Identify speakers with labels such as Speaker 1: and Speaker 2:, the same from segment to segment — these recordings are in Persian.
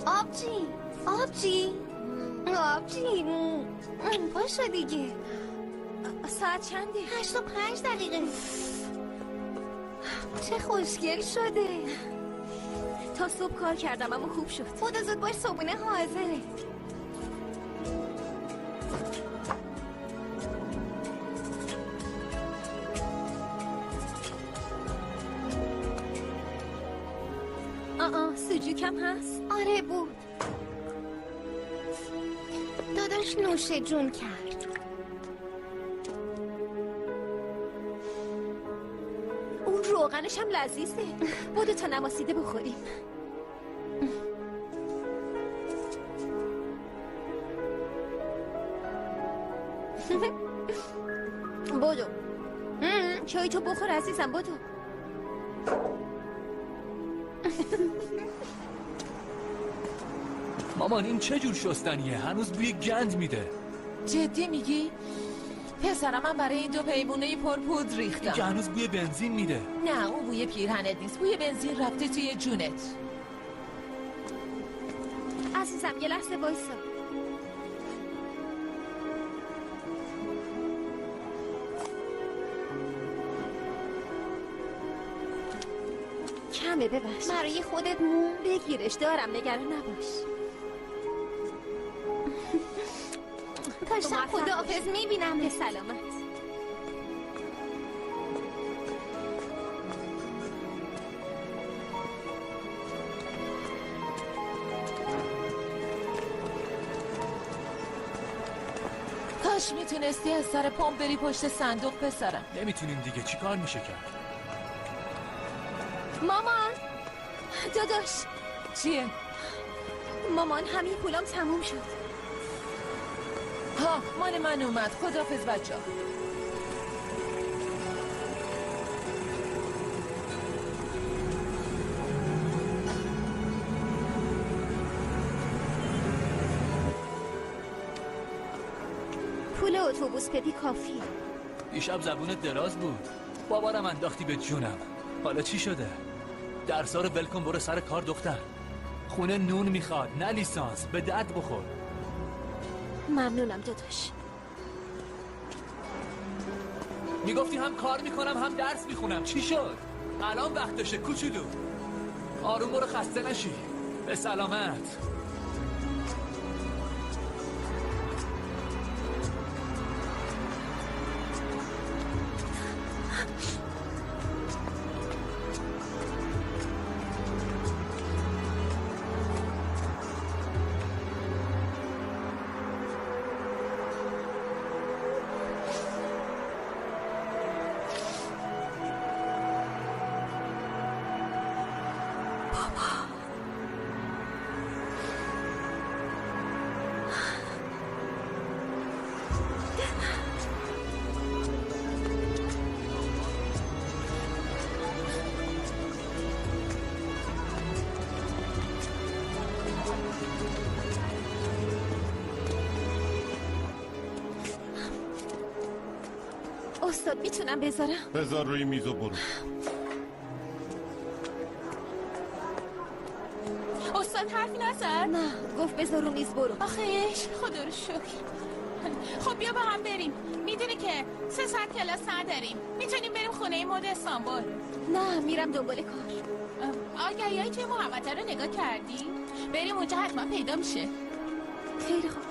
Speaker 1: آبجی آبجی آبجی پاشو دیگه.
Speaker 2: ساعت چنده؟
Speaker 1: 8 و 5 دقیقه. چه خوشگل شده.
Speaker 2: تا صبح کار کردم اما خوب شد.
Speaker 1: خدا زود باش صبحونه حاضره.
Speaker 2: سوجوکم هست؟
Speaker 1: آره بود. داداش نوش جون کرد.
Speaker 2: اون روغنش هم لذیذه. بودو تا نماسیده بخوریم. بودو چای تو بخور عزیزم. بودو.
Speaker 3: مامان این چه جور شستنیه؟ هنوز بوی گند میده.
Speaker 4: جدی میگی؟ پسرم من برای این 2 پیمونه پرپود ریختم.
Speaker 3: اینجا هنوز بوی بنزین میده.
Speaker 4: نه اون بوی پیرهنت نیست، بوی بنزین رفته توی جونت.
Speaker 2: عزیزم یه لحظه وایسا. کمه ببخش.
Speaker 1: برای خودت مون
Speaker 2: بگیرش دارم، نگران نباش.
Speaker 1: تا شب خداحافظ میبینم.
Speaker 2: به سلامت.
Speaker 4: کاش میتونستی از سر پام بری پشت صندوق پسرم.
Speaker 3: نمیتونیم دیگه، چی کار میشه کرد؟
Speaker 2: مامان داداش.
Speaker 4: چیه؟
Speaker 2: مامان همین پولام تموم شد.
Speaker 4: ها مال من اومد. خداحافظ بچه‌ها.
Speaker 2: پول اتوبوس بدی کافیه.
Speaker 3: دیشب زبونت دراز بود. بابارم انداختی به جونم. حالا چی شده؟ درسا رو ول کن برو سر کار دختر. خونه نون میخواد نه لیسانس. به درد بخور.
Speaker 2: ممنونم داداش.
Speaker 3: میگفتی هم کار میکنم هم درس میخونم. چی شد؟ الان وقتشه کوچولو. آروم برو خسته نشی. به سلامت.
Speaker 2: استاد میتونم بذارم؟
Speaker 5: بذار روی میز و برو.
Speaker 4: استاد حرفی نزد؟
Speaker 2: نه گفت بذار رو میز برو.
Speaker 4: آخیش خدا رو شکر. خب بیا با هم بریم. میدونی که 3 ساعت کلاس نداریم. میتونیم بریم خونه مد استانبول.
Speaker 2: نه میرم دنبال کار.
Speaker 4: آگهی های توی محوطه رو نگاه کردی؟ بریم اونجا حتما پیدا میشه.
Speaker 2: خیلی خوب.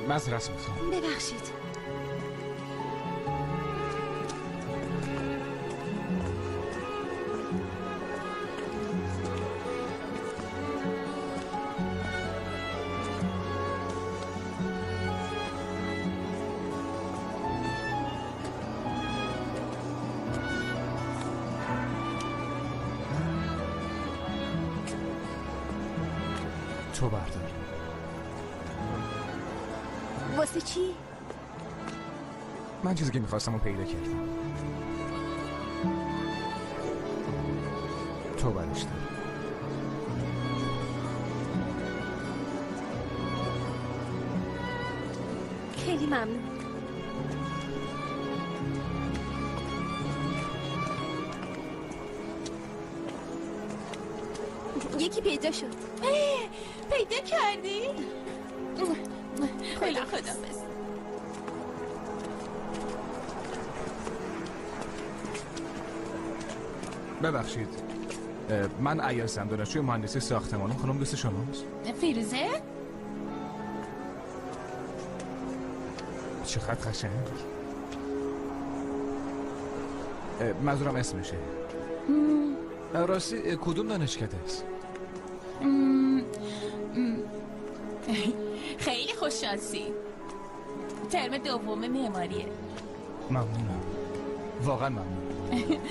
Speaker 6: معذرت میخوام.
Speaker 2: ببخشید.
Speaker 5: تو بردار.
Speaker 2: واسه چی؟
Speaker 5: من چیزی که میخواستم رو پیدا کردم. تو برش دار.
Speaker 2: خیلی ممنون. یکی پیدا شد.
Speaker 4: پیدا کردی؟ خیلی خدافظ.
Speaker 5: ببخشید، من عیاسم، دانشجوی مهندسی ساختمانم. خانم دوست شماست؟
Speaker 4: فیروزه؟
Speaker 5: چقدر قشنگ. منظورم اسمشه. راستی کدوم دانشکده است؟
Speaker 4: خیلی خوششانسی. ترم دوم معماریه.
Speaker 5: ممنونم، واقعا ممنونم.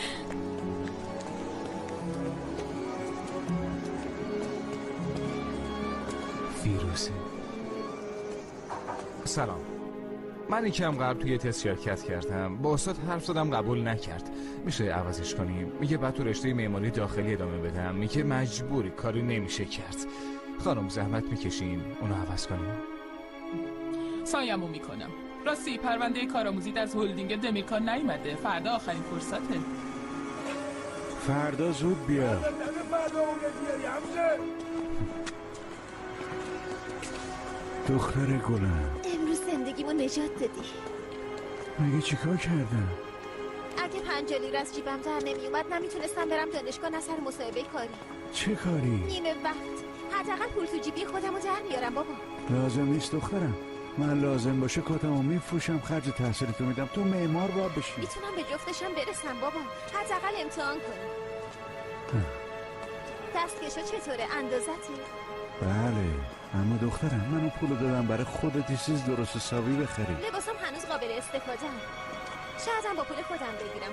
Speaker 5: فیروزه. سلام، من یکم قبل توی تست شرکت کردم. با استاد حرف زدم قبول نکرد. میشه عوضش کنیم؟ میگه بعد تو رشته معماری داخلی ادامه بدم. میگه مجبوری، کاری نمیشه کرد. خانم زحمت میکشین اونو عوض کنیم؟
Speaker 6: سایمو میکنم. راستی پرونده کارآموزیت از هلدینگ دمیکان نیومده. فردا آخرین فرصته.
Speaker 7: فردا زود بیا. دختر گلم،
Speaker 2: امروز زندگیمو نجات دادی.
Speaker 7: مگه چیکار کردم؟
Speaker 2: اگه 5 لیره از جیبم در نمیومد نمیتونستم برم دانشگاه نه سر مصاحبه کاری.
Speaker 7: چه کاری؟
Speaker 2: نیمه وقت. حداقل پول تو جیبی خودمو در میارم بابا.
Speaker 7: لازم نیست دخترم. من لازم باشه کتمو میفروشم، خرج تحصیلتو میدم، تو معمار باید بشی.
Speaker 2: میتونم به جفتشم برسم بابا. حداقل امتحان کنم. دستکشا چطوره؟ اندازته؟
Speaker 7: بله، اما دخترم من اون پولو دادم برای خودت یه چیز درست حسابی بخری.
Speaker 2: لباسم هنوز قابل استفاده ام. شایدم با پول خودم بگیرم.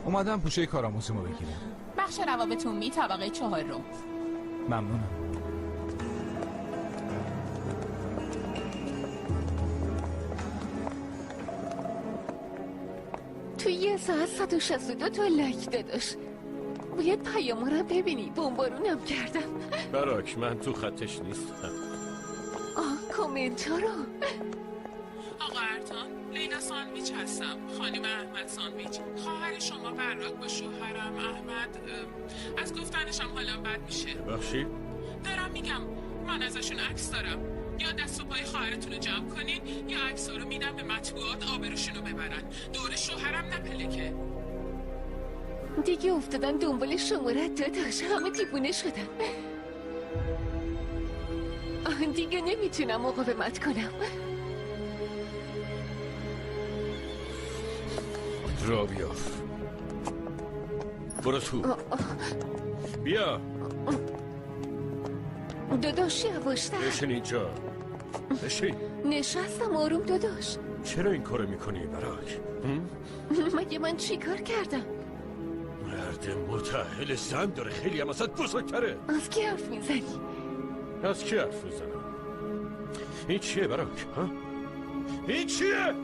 Speaker 5: اومدم پوشه کارآموزیمو بگیرم.
Speaker 4: بخش روابط عمومی طبقه 4.
Speaker 5: ممنونم.
Speaker 8: تو یه ساعت 162 تا لایک داداش. باید پیامو رو ببینی. بمبارونم کردم.
Speaker 9: براک من تو خطش نیستم.
Speaker 8: کامنت ها رو.
Speaker 6: آقا ارتان، لیلا ساندویچ هستم. خانم احمد ساندویچ. خواهر شما براک با شوهرم احمد از گفتنشم حالم بد میشه.
Speaker 9: ببخشید؟
Speaker 6: دارم میگم من ازشون عکس دارم. یا دست و پای خواهرتون رو جمع کنین یا عکس‌ها رو میدم به مطبوعات آبروشون رو ببرن. دور شوهرم نپلکه.
Speaker 8: دیگه افتادن دنبال شمارت داداش. همه دیوونه شدن. دیگه نمیتونم مقاومت کنم.
Speaker 9: را بیار. برو تو. بیا.
Speaker 8: داداش یواشتر.
Speaker 9: بشین اینجا. بشین.
Speaker 8: نشستم آروم داداش.
Speaker 9: چرا این کارو میکنی براک؟
Speaker 8: مگه من چی کار کردم؟
Speaker 9: مرد متأهل زن داره، خیلی هم ازت بزرگتره.
Speaker 8: از کی حرف میزنی؟
Speaker 9: از کی حرف میزنم؟ این چیه براک؟ این چیه؟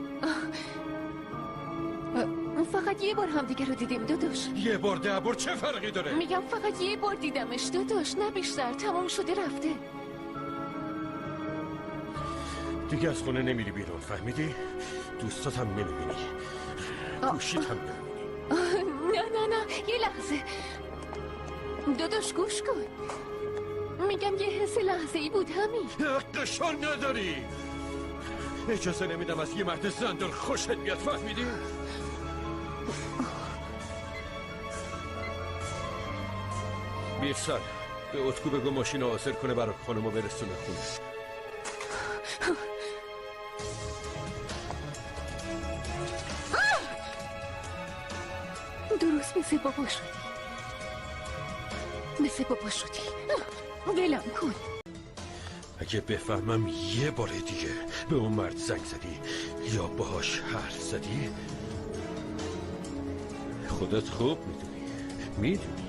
Speaker 8: فقط یه بار هم دیگه رو دیدیم داداش.
Speaker 9: یه بار 10 بار چه فرقی داره؟
Speaker 8: میگم فقط یه بار دیدمش داداش، نه بیشتر. تمام شده رفته.
Speaker 9: دیگه از خونه نمیری بیرون، فهمیدی؟ دوستات هم نمیبینی، گوشیت هم نمیبینی.
Speaker 8: نه یه لحظه داداش گوش کن. میگم یه حس لحظه ای بود همین.
Speaker 9: حقشان نداری. اجازه نمیدم از یه مرد زندان خوشت بیاد، فهمیدی؟ بیرسال به اتکو بگو ماشین حاضر کنه برای خانمو برسونه خونه.
Speaker 8: درست مثل بابا شدی، مثل بابا شدی. ولم کن.
Speaker 9: اگه بفهمم یه بار دیگه به اون مرد زنگ زدی یا باهاش حرف زدی، خودت خوب میدونی.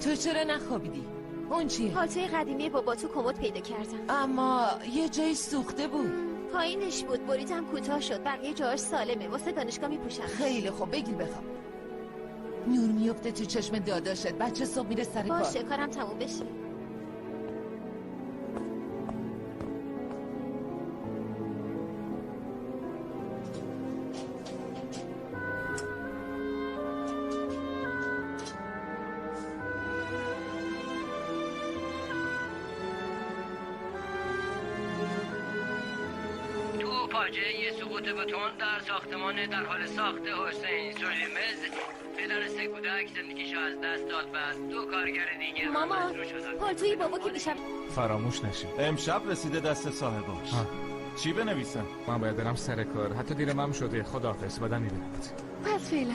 Speaker 10: تو چرا نخوابیدی؟ اون چیه؟
Speaker 2: پالتوی قدیمی بابا تو کمد پیدا کردم،
Speaker 10: اما یه جایی سوخته بود.
Speaker 2: پایینش بود، بریدم کوتاه شد، بقیه جاش سالمه، واسه دانشگاه میپوشم.
Speaker 10: خیلی خوب، بگیر بخواب. نور میفته تو چشم داداشت، بچه صبح میره سر کار.
Speaker 2: باشه، کارم تموم بشه.
Speaker 11: فاجعه سقوط بتون در ساختمان در حال ساخت حسین سلیمز، پدر 3 کودک زندگیشو از دست داد و 2 کارگر دیگه
Speaker 2: ماما، پالتوی بابا که دیشب
Speaker 5: فراموش نشه
Speaker 12: امشب رسیده دست صاحباش. چی بنویسم؟
Speaker 5: من باید برم سر کار، حتی دیرم هم شده. خداحافظ، بعدا میبینمت.
Speaker 8: پس فعلا.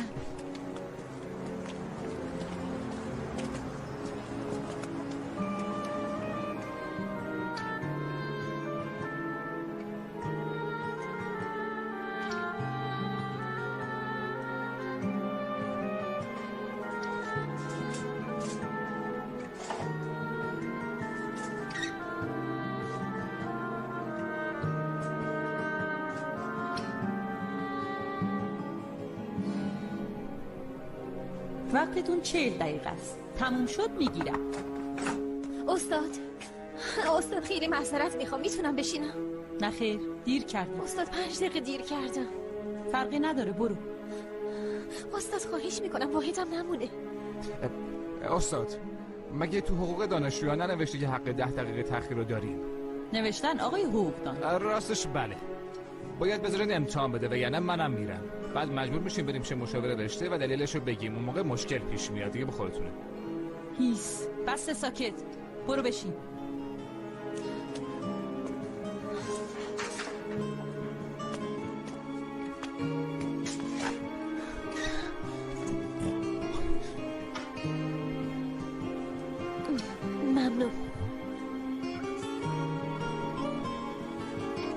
Speaker 13: وقتتون 40 دقیقه است. تموم شد میگیرم.
Speaker 2: استاد خیلی معذرت میخوام، میتونم بشینم؟
Speaker 13: نه خیر، دیر کردم.
Speaker 2: استاد 5 دقیقه دیر کردم.
Speaker 13: فرقی نداره، برو.
Speaker 2: استاد خواهش میکنم، واحدم نمونه.
Speaker 5: استاد، مگه تو حقوق دانشجویان ننوشته که حق 10 دقیقه تأخیر رو داریم؟
Speaker 13: نوشتن آقای حقوقدان.
Speaker 5: راستش بله. باید بذارین امتحان بده و یعنی منم میرم. بعد مجبور میشیم بریم چه مشاوره رشته و دلیلش رو بگیم. اون موقع مشکل پیش میاد دیگه، به خودتونه.
Speaker 13: هیس، بس ساکت. برو بشین.
Speaker 2: ممنون.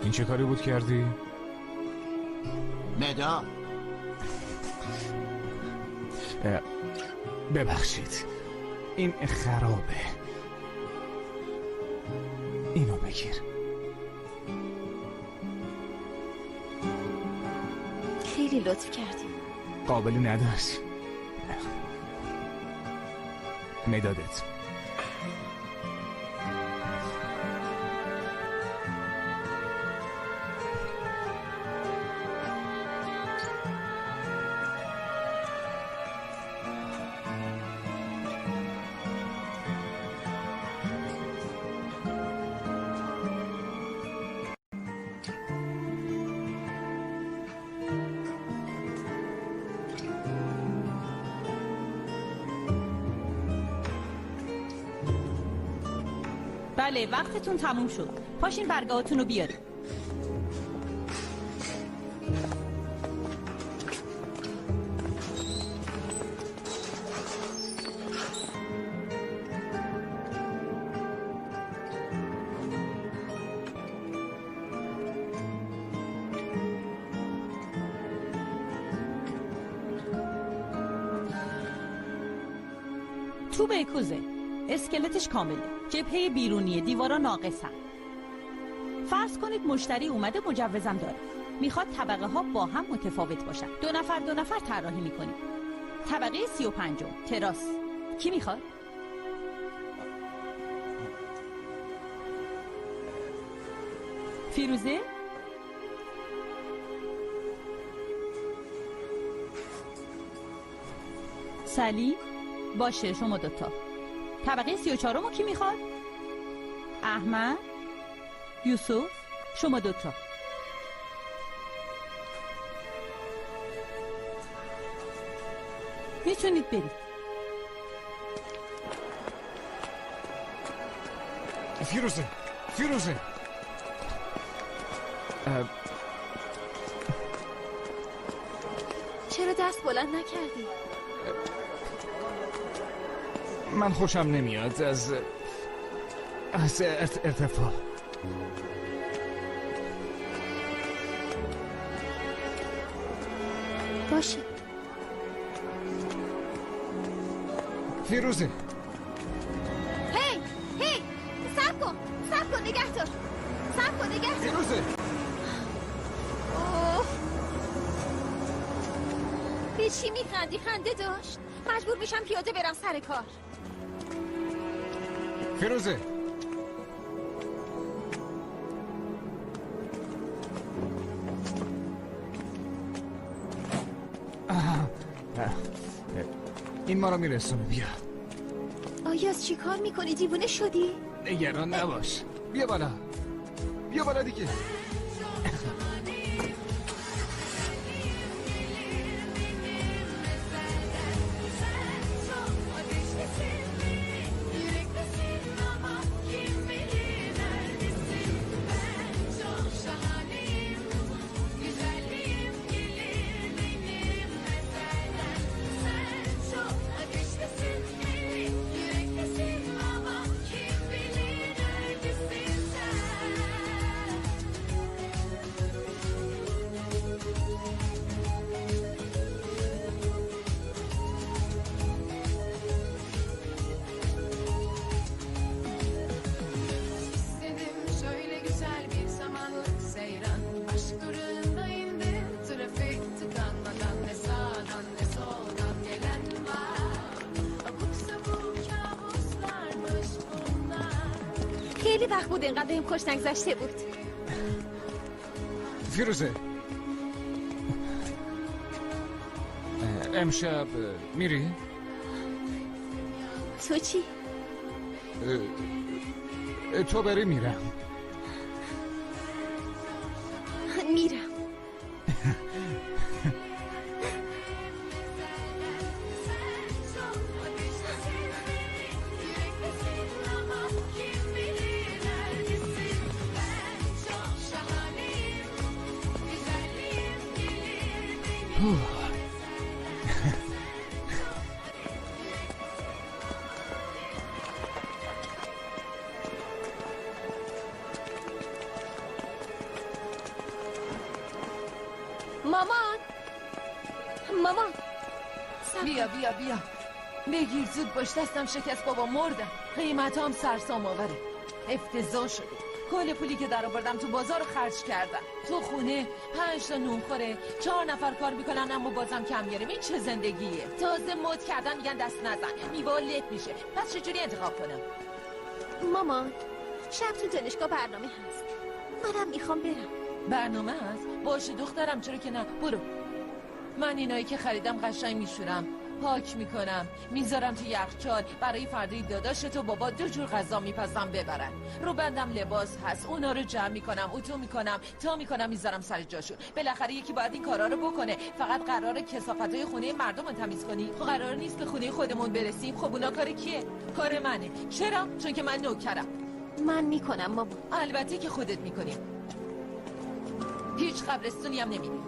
Speaker 5: این چه کاری بود کردی؟
Speaker 14: ندا
Speaker 5: ببخشید، این خرابه. اینو بگیر.
Speaker 2: خیلی لطف کردی.
Speaker 5: قابلی نداشت. مدادت.
Speaker 13: بله، وقتتون تموم شد. پاشین برگاهاتون رو بیارید. توبرکوزه، اسکلتش کامله، جبهه بیرونی دیوارا ناقصن. فرض کنید مشتری اومده، مجوزم داره، میخواد طبقه ها با هم متفاوت باشن. 2 نفر طراحی میکنیم. طبقه 35 تراس. کی میخواد؟ فیروزه؟ سلیم؟ باشه شما دوتا. طبقه 34 کی میخواد؟ احمد؟ یوسف؟ شما دوتا. میتونید برید.
Speaker 5: فیروزه
Speaker 2: چرا دست بلند نکردی؟
Speaker 5: من خوشم نمیاد از ارتفاع.
Speaker 2: باشه.
Speaker 5: فیروزه
Speaker 2: هی صبر کن نگه دار.
Speaker 5: فیروزه
Speaker 2: به چی میخندی؟ خنده داشت. مجبور میشم پیاده برم سر کار.
Speaker 5: فیروزه این ما رو میرسونه. بیا.
Speaker 2: آیاز چی کار میکنی؟ دیوونه شدی؟
Speaker 5: نگران نباش. بیا بالا دیگه.
Speaker 2: خیلی وقت بود اینقدر بهم خوش نگذشته بود.
Speaker 5: فیروزه امشب میری؟
Speaker 2: تو چی؟
Speaker 5: تو بری میرم.
Speaker 2: مامان
Speaker 10: بیا بگیر زود باش. دستم شکست بابا، مردم. قیمت هم سرسام آوره. افتضاح شده. کل پولی که در آوردم تو بازار خرج کردم. تو خونه 5 تا نون خوره، 4 نفر کار میکنن اما بازم کم گیرم. این چه زندگیه؟ تازه مد کردن میگن دست نزن، میوه لت میشه. پس چجوری انتخاب کنم؟
Speaker 2: مامان شب تو دانشگاه برنامه هست، منم میخوام برم.
Speaker 10: برنامه هست؟ باشه دخترم، چرا که نه. برو. من اینایی که خریدم قشنگ میشورم، پاک میکنم، میذارم تو یخچال. برای فردای داداشت و بابا 2 جور غذا میپزم ببرن. رو بندم لباس هست، اونا رو جمع میکنم، اتو میکنم، تا میکنم، میذارم سر جاشون. بالاخره یکی باید این کارا رو بکنه. فقط قراره کثافتای خونه مردم رو تمیز کنی؟ خب قرار نیست به خونه خودمون برسیم. خب اونا کار کیه؟ کار منه. چرا؟ چون که من نوکرم.
Speaker 2: من میکنم مامان.
Speaker 10: البته که خودت میکنی. هیچ قبرستونی هم نمیری.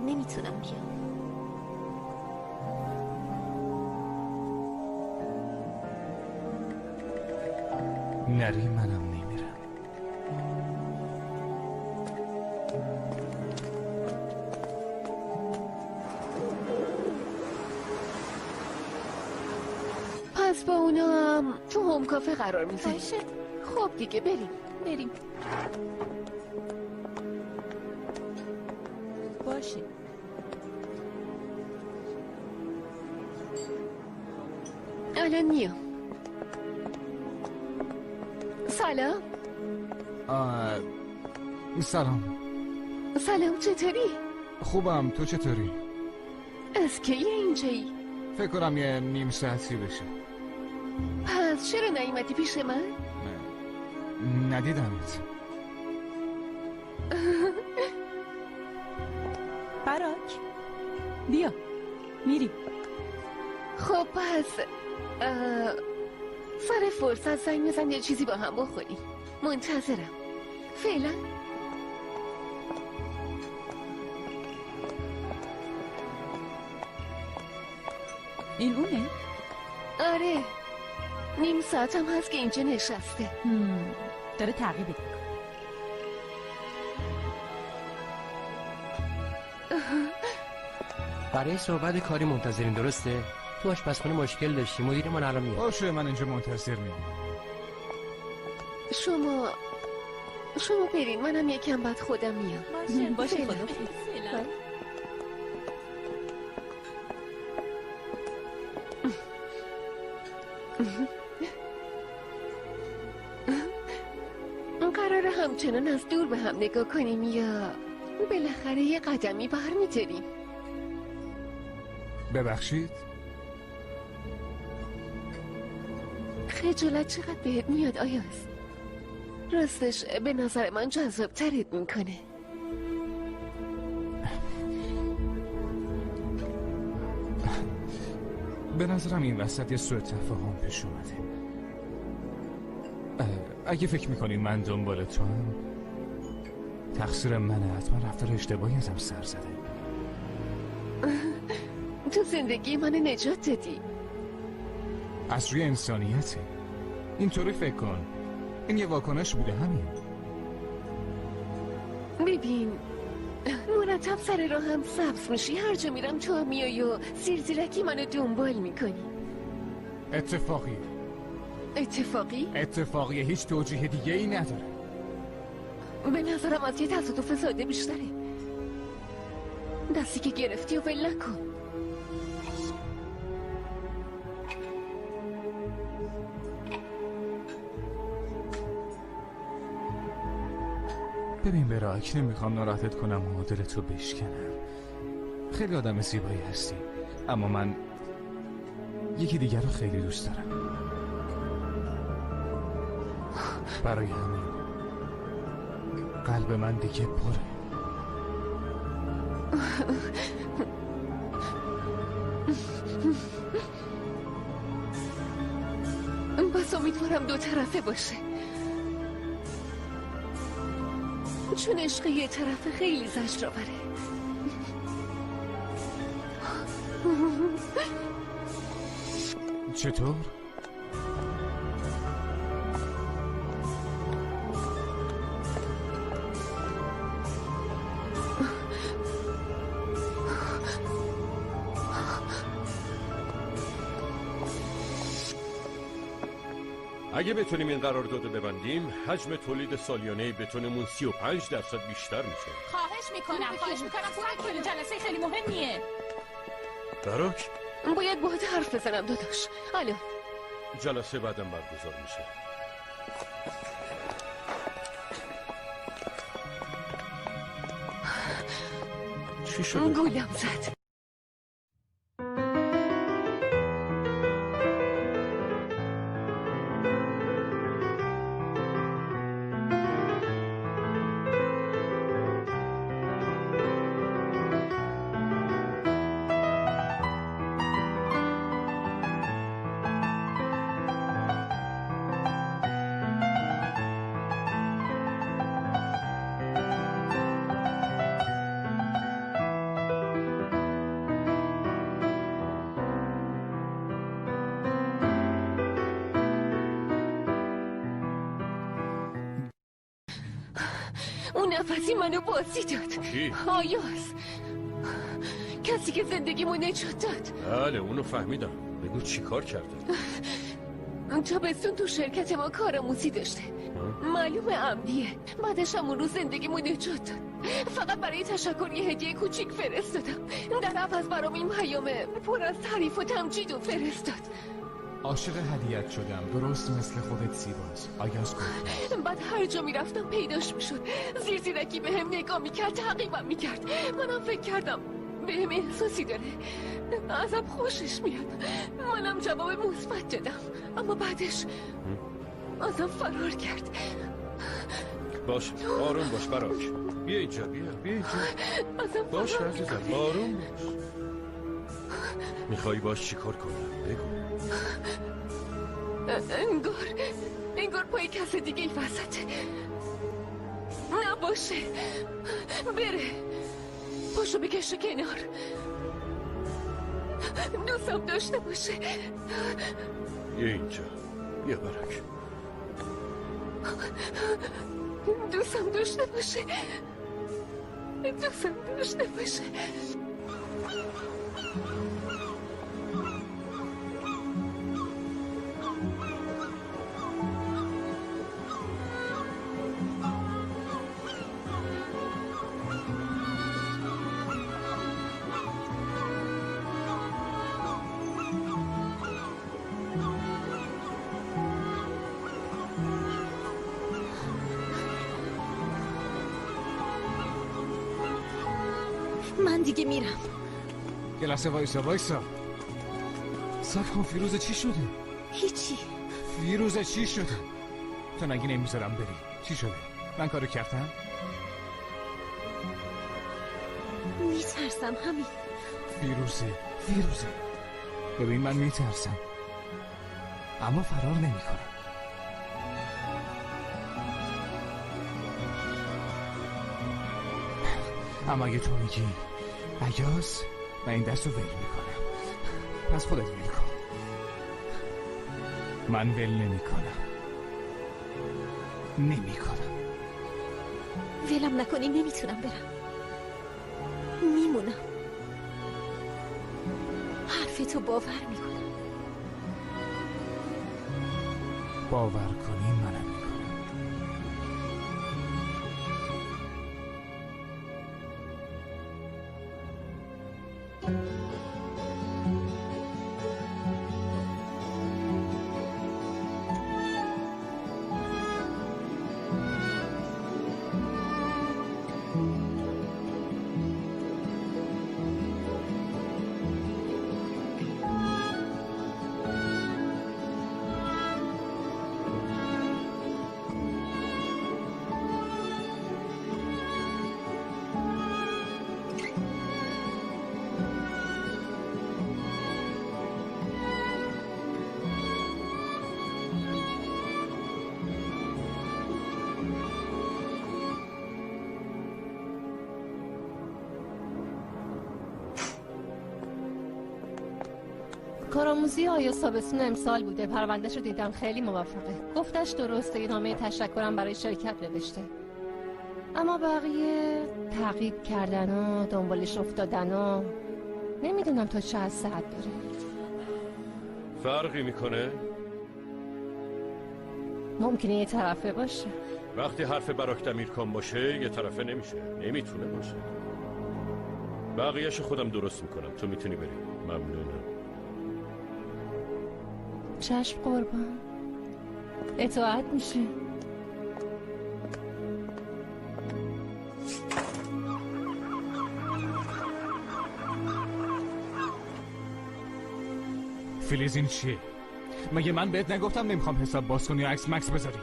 Speaker 2: نمیتونم بیام.
Speaker 5: نری منم نمیرم.
Speaker 8: پس با اونا هم تو هوم کافه قرار میذاری؟ خب دیگه بریم.
Speaker 13: باشه.
Speaker 8: الان میام. سلام. سلام چطوری؟
Speaker 5: خوبم، تو چطوری؟
Speaker 8: از کی اینجایی؟
Speaker 5: فکر کنم یه نیم ساعتی بشه.
Speaker 8: پس چرا نیومدی پیش من؟
Speaker 5: ندیدمت.
Speaker 13: براک بیا میریم.
Speaker 8: خب پس سر فرصت زنگ بزن یه چیزی با هم بخوریم. منتظرم. فعلا.
Speaker 13: این اونه؟
Speaker 8: آره، نیم ساعت هم هست که اینجا نشسته.
Speaker 13: داره تعقیبت میکنه.
Speaker 11: برای صحبت کاری منتظرین درسته؟ تو آشپزخونه مشکل داشتی، مدیر من الان میاد.
Speaker 5: باشه من اینجا منتظر میمونم.
Speaker 8: شما برین، منم یکم بعد خودم میام.
Speaker 13: باشه خدا.
Speaker 8: قراره همچنان از دور به هم نگاه کنیم یا بالاخره یه قدمی برمی‌داریم؟
Speaker 5: ببخشید؟
Speaker 8: خجالت چقدر بهت میاد آیاز؟ راستش به نظر من جذاب ترت میکنه.
Speaker 5: به نظرم این وسط یه سوء تفاهم پیش اومده. اگه فکر میکنی من دنبال تو هم تقصیر منه. حتما رفتار اشتباهی ازم سر زده.
Speaker 8: تو زندگی من نجات دادی.
Speaker 5: از روی انسانیته. اینطوری فکر کن. این یه واکنش بوده همین.
Speaker 8: ببین مرتب سر راه هم سبز میشی، هر جا میرم تو میای و زیرزیرکی منو دنبال میکنی.
Speaker 5: اتفاقیه، هیچ توجیه دیگه ای نداره.
Speaker 8: به نظرم از یه تصادف ساده بیشتره. دستی که گرفتی و ول نکن.
Speaker 5: ببین براک، نمیخوام ناراحتت کنم و دلتو بشکنم. خیلی آدم زیبایی هستی، اما من یکی دیگر رو خیلی دوست دارم. برای همین قلب من دیگه پره.
Speaker 8: بس امیدوارم دو طرفه باشه، چون عشق یه طرفه خیلی زجر آوره.
Speaker 5: چطور؟
Speaker 9: اگه بتونیم این قرارداد رو ببندیم، حجم تولید سالیانه بتونمون 35% بیشتر میشه.
Speaker 4: خواهش میکنم فرق کنی، جلسه خیلی مهمیه.
Speaker 9: براک
Speaker 8: باید باهات حرف بزنم داداش. الو،
Speaker 9: جلسه بعدم برگزار میشه. چی شده؟
Speaker 8: گولم زد. نفسی منو بازی داد.
Speaker 9: کی؟
Speaker 8: آیاز، کسی که زندگیمو نجات داد.
Speaker 9: بله اونو فهمیدم. بگو چی کار کرده؟
Speaker 8: تابستون تو شرکت ما کارآموزی داشته. معلومه عمدیه. بعدش همون روز زندگیمو نجات داد. فقط برای تشکر یه هدیه کوچیک فرستادم. در عوض برام این پیامه پر از تعریف و تمجید و فرستاد.
Speaker 5: عاشق هدیه‌ات شدم، درست مثل خودت زیباست. آیاز گفت.
Speaker 8: بعد هر جا میرفتم پیداش میشد. زیرکی به هم نگاه میکرد، تعقیبم میکرد. منم فکر کردم به هم احساسی داره، ازم خوشش میاد. منم جواب مثبت دادم، اما بعدش ازم فرار کرد.
Speaker 9: باش آروم باش براک. بیا اینجا، بیا اینجا.
Speaker 8: ازم
Speaker 9: باش
Speaker 8: فرار
Speaker 9: عزیزم،
Speaker 8: کرد.
Speaker 9: آروم باش. میخوایی باش چی کار کنم؟ بگو.
Speaker 8: انگار پای کس دیگه ای وسطه. نباشه، بره، پاشو بکشه کنار. دوستم داشته باشه.
Speaker 9: بیا اینجا، بیا براک.
Speaker 8: دوستم داشته باشه. دوستم داشته باشه.
Speaker 2: من دیگه میرم.
Speaker 5: یه لحظه وایسا. صبر کن، فیروزه چی شده؟
Speaker 2: هیچی.
Speaker 5: فیروزه چی شده؟ تو نگی نمیذارم بری. چی شده؟ من کارو کردم؟
Speaker 2: میترسم همین.
Speaker 5: فیروزه ببین من میترسم اما فرار نمیکنم. اما اگه تو میگی ایاز، من این دست رو ول میکنم. پس خودت ول کن. من ول نمیکنم.
Speaker 2: ولم نکنی نمیتونم برم. میمونم. حرفتو باور میکنم.
Speaker 5: باور کنی منم میکنم.
Speaker 14: کارآموزی آیا تابستون امسال بوده. پروندهش رو دیدم، خیلی موفقه. گفتش درسته، یه نامه تشکرم برای شرکت نوشته. اما بقیه تعقیب کردن و دنبالش افتادن و نمیدونم تا چه ساعت داره.
Speaker 9: فرقی میکنه؟
Speaker 14: ممکنه یه طرفه باشه.
Speaker 9: وقتی حرف براک دمیرکان باشه یه طرفه نمیشه، نمیتونه باشه. بقیهش خودم درست میکنم. تو میتونی بری. ممنونم.
Speaker 14: چشم قربان، اطاعت میشه.
Speaker 5: فیلیز این چیه؟ مگه من بهت نگفتم نمیخوام حساب باز کنی یا عکس مکس بذاری؟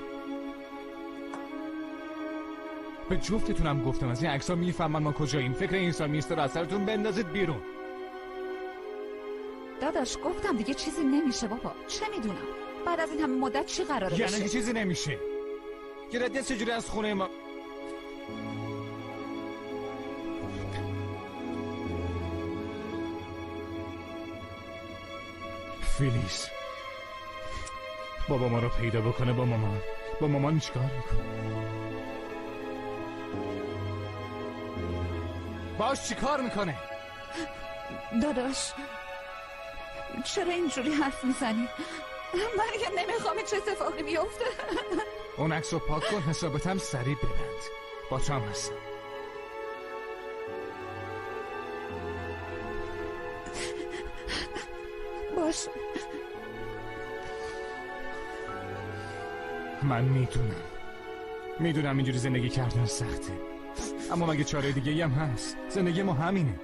Speaker 5: به جفتتونم گفتم از این عکس‌ها میفهمن ما کجاییم. فکر این سامیستا رو از سرتون بندازید بیرون.
Speaker 15: داداش گفتم دیگه چیزی نمیشه بابا. چه میدونم بعد از این همه مدت چی قراره بشه؟
Speaker 5: یعنی چیزی نمیشه. گردیت چجوری از خونه ما؟ فیلیز بابا ما رو پیدا بکنه. با مامان چیکار میکنه؟ باش چی کار میکنه؟
Speaker 15: داداش چرا اینجوری حرف میزنی؟ من که نمیخوام چه اتفاقی بیفته.
Speaker 5: اون عکس رو پاک کن، حسابتم سریع ببند. با تو هم هستم.
Speaker 15: باش.
Speaker 5: من میدونم اینجوری زندگی کردن سخته، اما مگه چاره دیگه هم هست؟ زندگی ما همینه.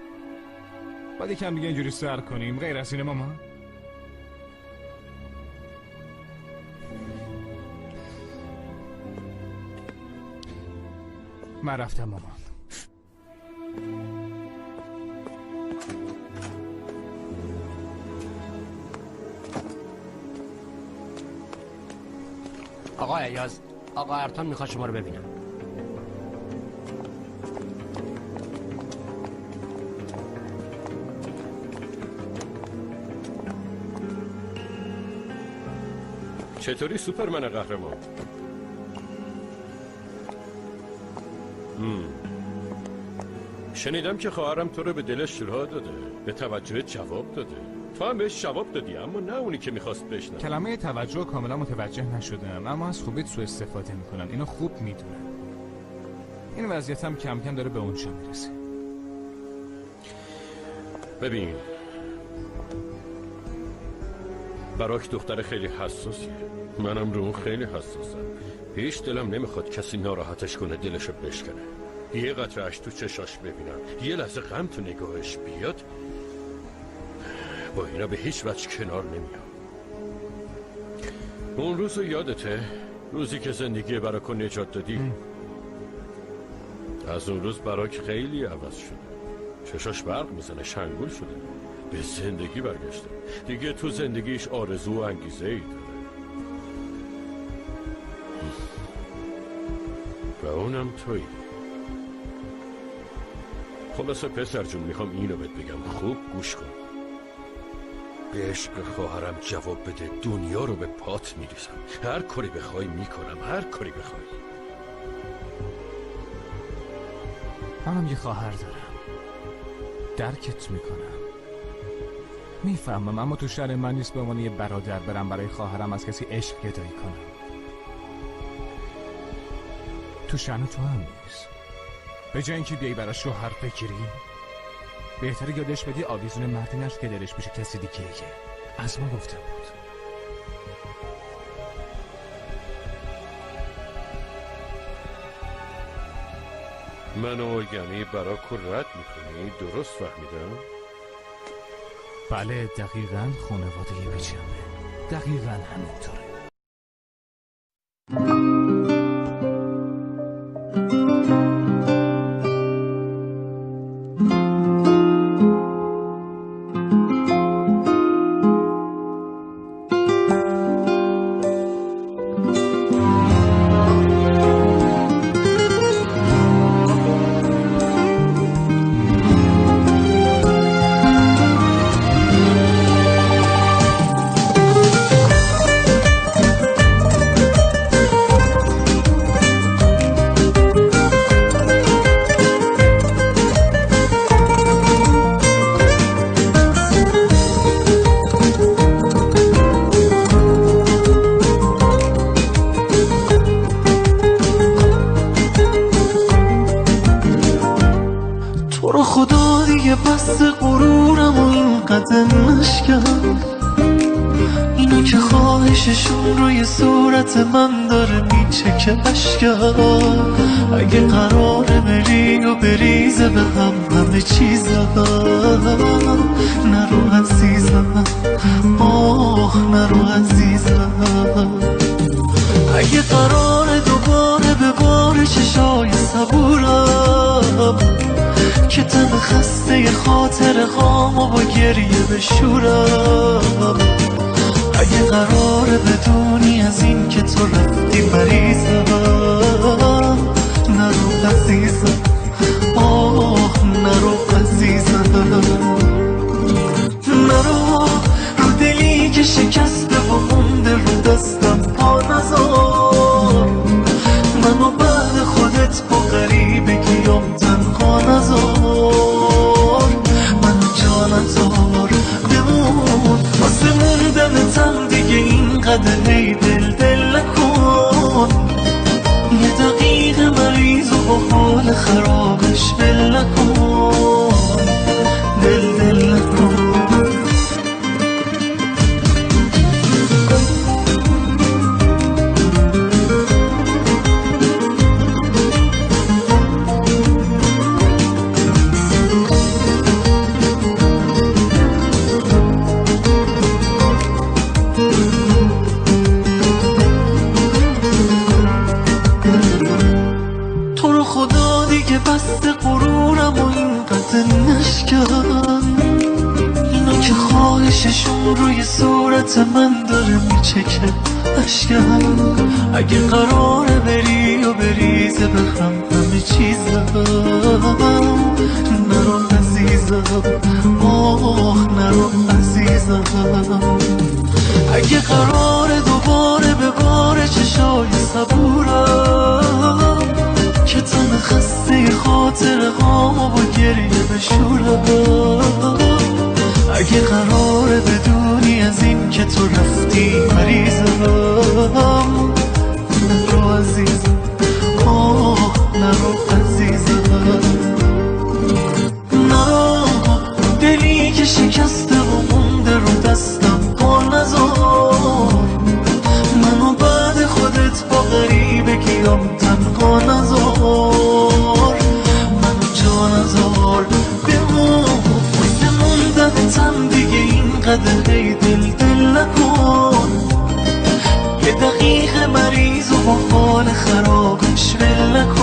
Speaker 5: باید یکم دیگه اینجوری سر کنیم غیر از اینه مامان؟ من رفتم مامان.
Speaker 16: آقا ایاز، آقا ارتان میخواد شما رو ببینم.
Speaker 9: چطوری سوپرمن قهرمان؟ شنیدم که خواهرم تو رو به دلش راه داده، به توجه جواب داده. تو هم بهش جواب دادی، اما نه اونی که میخواست بشنوه.
Speaker 5: کلمه توجه کاملا متوجه نشدم، اما از خوبیت سوء استفاده میکنن. اینو خوب میدونم. این وضعیتم کم کم داره به اونجا میرسه.
Speaker 9: ببین، براک دختر خیلی حساسیه. منم رو اون خیلی حساسم. هیچ دلم نمیخواد کسی ناراحتش کنه، دلشو بشکنه. یه قطره اش تو چشاش ببینم، یه لحظه غم تو نگاهش بیاد، با اینا به هیچ وجه کنار نمیام. اون روزو یادته؟ روزی که زندگی براکو نجات دادی؟ از اون روز براک خیلی عوض شده. چشاش برق میزنه، شنگول شده، به زندگی برگشته. دیگه تو زندگیش آرزو و انگیزه ای داره. و اونم تویی. خلاصه پسر جون، میخوام اینو بهت بگم، خوب گوش کن. به عشق خواهرم جواب بده، دنیا رو به پات میریزم. هر کاری بخوای میکنم، هر کاری بخوای.
Speaker 5: منم یه خواهر دارم، درکت میکنم، میفهمم، اما تو شأن من نیست به عنوان یه برادر برم برای خواهرم از کسی عشق گدایی کنم. تو شأن تو هم نیست. به جای اینکه بیایی برای شوهر بگیری، بهتره یادش بدی آویزون مردی نشد که دلش بشه کسی دیگه از ما گفته بود.
Speaker 9: منو یعنی براکو رد میکنی؟ درست فهمیدم؟
Speaker 5: بله، دقیقاً خانواده بیچمه، دقیقاً همینطوره.
Speaker 17: من داره میچکه اشکم. اگه قراره بری و بریزه به هم همه چیزم، نرو عزیزم، آه نرو عزیزم. اگه قراره دوباره به بار چشای صبورم، که تن خسته خاطر خامو با گریه بشورم. اگه قراره بدونی از این که تو رفتی مریضم، نرو عزیزم، آه نرو عزیزم. نرو رو دلی که شکسته و مونده رو دستم پا نذار. منو بعد خودت با غریب اینقدر هی دل نکن یه دقیقه مریض و با حال خرابش ول نکن دل نکن بست غرورم و اینقدر نشکن اینا که خواهششون روی صورت من داره میچکه اشکن اگه قراره بری و بریزه به هم همه چیزم نرو عزیزم نرو عزیزم اگه قراره دوباره به بار چشای صبورم که تن خسته خاطر هامو با گریه بشورم اگه قراره بدونی از این که تو رفتی مریضم نرو عزیزم نرو عزیزم نرو دلی که شکسته و مونده رو دستم پا نذار منو بعد خودت با غریبه گیام تنها نذار منو جا نذار بموندتم دیگه اینقدر هی دل نکن یه دقیقه مریض و با حال خرابش ول نکن